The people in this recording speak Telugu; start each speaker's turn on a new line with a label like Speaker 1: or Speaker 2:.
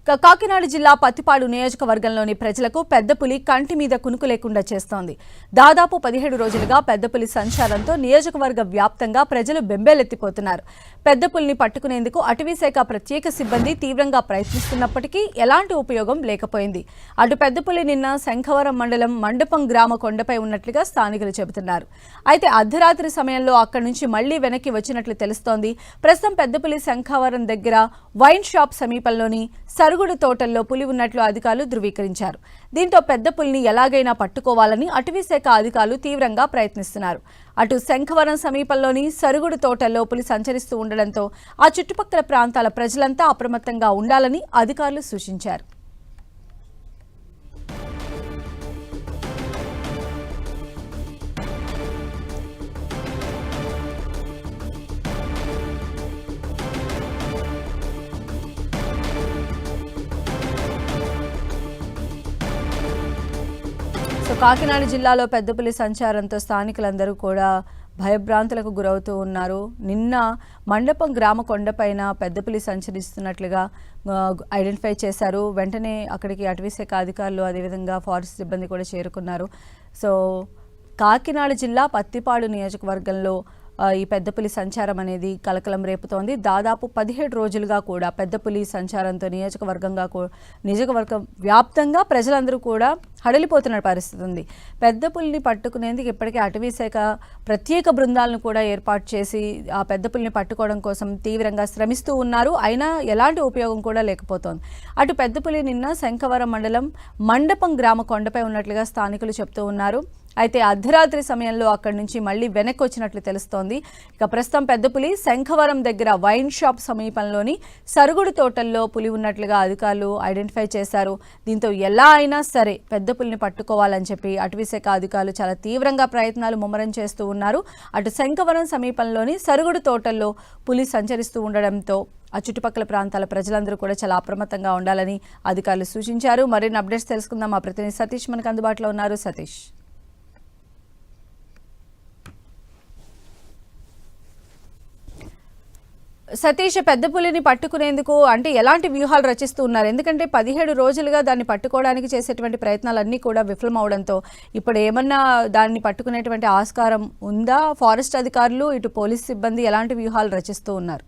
Speaker 1: కాకినాడ జిల్లా పత్తిపాడు నియోజకవర్గంలోని ప్రజలకు పెద్దపులి కంటి మీద కునుకు లేకుండా చేస్తోంది. దాదాపు 17 రోజులుగా పెద్దపులి సంచారంతో నియోజకవర్గ వ్యాప్తంగా ప్రజలు బెంబేలెత్తిపోతున్నారు. పెద్దపులిని పట్టుకునేందుకు అటవీశాఖ ప్రత్యేక సిబ్బంది తీవ్రంగా ప్రయత్నిస్తున్నప్పటికీ ఎలాంటి ఉపయోగం లేకపోయింది. అటు పెద్దపులి నిన్న శంఖవరం మండలం మండపం గ్రామ కొండపై ఉన్నట్లుగా స్థానికులు చెబుతున్నారు. అయితే అర్ధరాత్రి సమయంలో అక్కడి నుంచి మళ్లీ వెనక్కి వచ్చినట్లు తెలుస్తోంది. ప్రస్తుతం పెద్దపులి శంఖవరం దగ్గర వైన్ షాప్ సమీపంలోని సరుగుడు తోటల్లో పులి ఉన్నట్లు అధికారులు ధృవీకరించారు. దీంతో పెద్ద పులిని ఎలాగైనా పట్టుకోవాలని అటవీశాఖ అధికారులు తీవ్రంగా ప్రయత్నిస్తున్నారు. అటు శంఖవరం సమీపంలోని సరుగుడు తోటల్లో పులి సంచరిస్తూ ఉండడంతో ఆ చుట్టుపక్కల ప్రాంతాల ప్రజలంతా అప్రమత్తంగా ఉండాలని అధికారులు సూచించారు. కాకినాడ జిల్లాలో పెద్దపులి సంచారంతో స్థానికులందరూ కూడా భయభ్రాంతులకు గురవుతూ ఉన్నారు. నిన్న మండపం గ్రామ కొండపైన పెద్దపులి సంచరిస్తున్నట్లుగా ఐడెంటిఫై చేశారు. వెంటనే అక్కడికి అటవీశాఖ అధికారులు అదేవిధంగా ఫారెస్ట్ సిబ్బంది కూడా చేరుకున్నారు. కాకినాడ జిల్లా పత్తిపాడు నియోజకవర్గంలో ఈ పెద్దపులి సంచారం అనేది కలకలం రేపుతోంది. దాదాపు 17 రోజులుగా కూడా పెద్దపులి సంచారంతో నియోజకవర్గం వ్యాప్తంగా ప్రజలందరూ కూడా హడలిపోతున్న పరిస్థితి ఉంది. పెద్దపులిని పట్టుకునేందుకు ఇప్పటికే అటవీశాఖ ప్రత్యేక బృందాలను కూడా ఏర్పాటు చేసి ఆ పెద్దపులిని పట్టుకోవడం కోసం తీవ్రంగా శ్రమిస్తూ ఉన్నారు. అయినా ఎలాంటి ఉపయోగం కూడా లేకపోతోంది. అటు పెద్దపులి నిన్న శంఖవరం మండలం మండపం గ్రామ కొండపై ఉన్నట్లుగా స్థానికులు చెప్తూ ఉన్నారు. అయితే అర్ధరాత్రి సమయంలో అక్కడి నుంచి మళ్లీ వెనక్కి వచ్చినట్లు తెలుస్తోంది. ఇక ప్రస్తుతం పెద్దపులి శంఖవరం దగ్గర వైన్ షాప్ సమీపంలోని సరుగుడు తోటల్లో పులి ఉన్నట్లుగా అధికారులు ఐడెంటిఫై చేశారు. దీంతో ఎలా అయినా సరే పెద్దపులిని పట్టుకోవాలని చెప్పి అటవీశాఖ అధికారులు చాలా తీవ్రంగా ప్రయత్నాలు ముమ్మరం చేస్తూ ఉన్నారు. అటు శంఖవరం సమీపంలోని సరుగుడు తోటల్లో పులి సంచరిస్తూ ఉండడంతో ఆ చుట్టుపక్కల ప్రాంతాల ప్రజలందరూ కూడా చాలా అప్రమత్తంగా ఉండాలని అధికారులు సూచించారు. మరిన్ని అప్డేట్స్ తెలుసుకుందాం. మా ప్రతినిధి సతీష్ మనకు అందుబాటులో ఉన్నారు. సతీష్, పెద్దపులిని పట్టుకునేందుకు అంటే ఎలాంటి వ్యూహాలు రచిస్తూ ఉన్నారు? ఎందుకంటే 17 రోజులుగా దాన్ని పట్టుకోవడానికి చేసేటువంటి ప్రయత్నాలన్నీ కూడా విఫలం అవడంతో ఇప్పుడు ఏమన్నా దాన్ని పట్టుకునేటువంటి ఆస్కారం ఉందా? ఫారెస్ట్ అధికారులు ఇటు పోలీస్ సిబ్బంది ఎలాంటి వ్యూహాలు రచిస్తూ ఉన్నారు?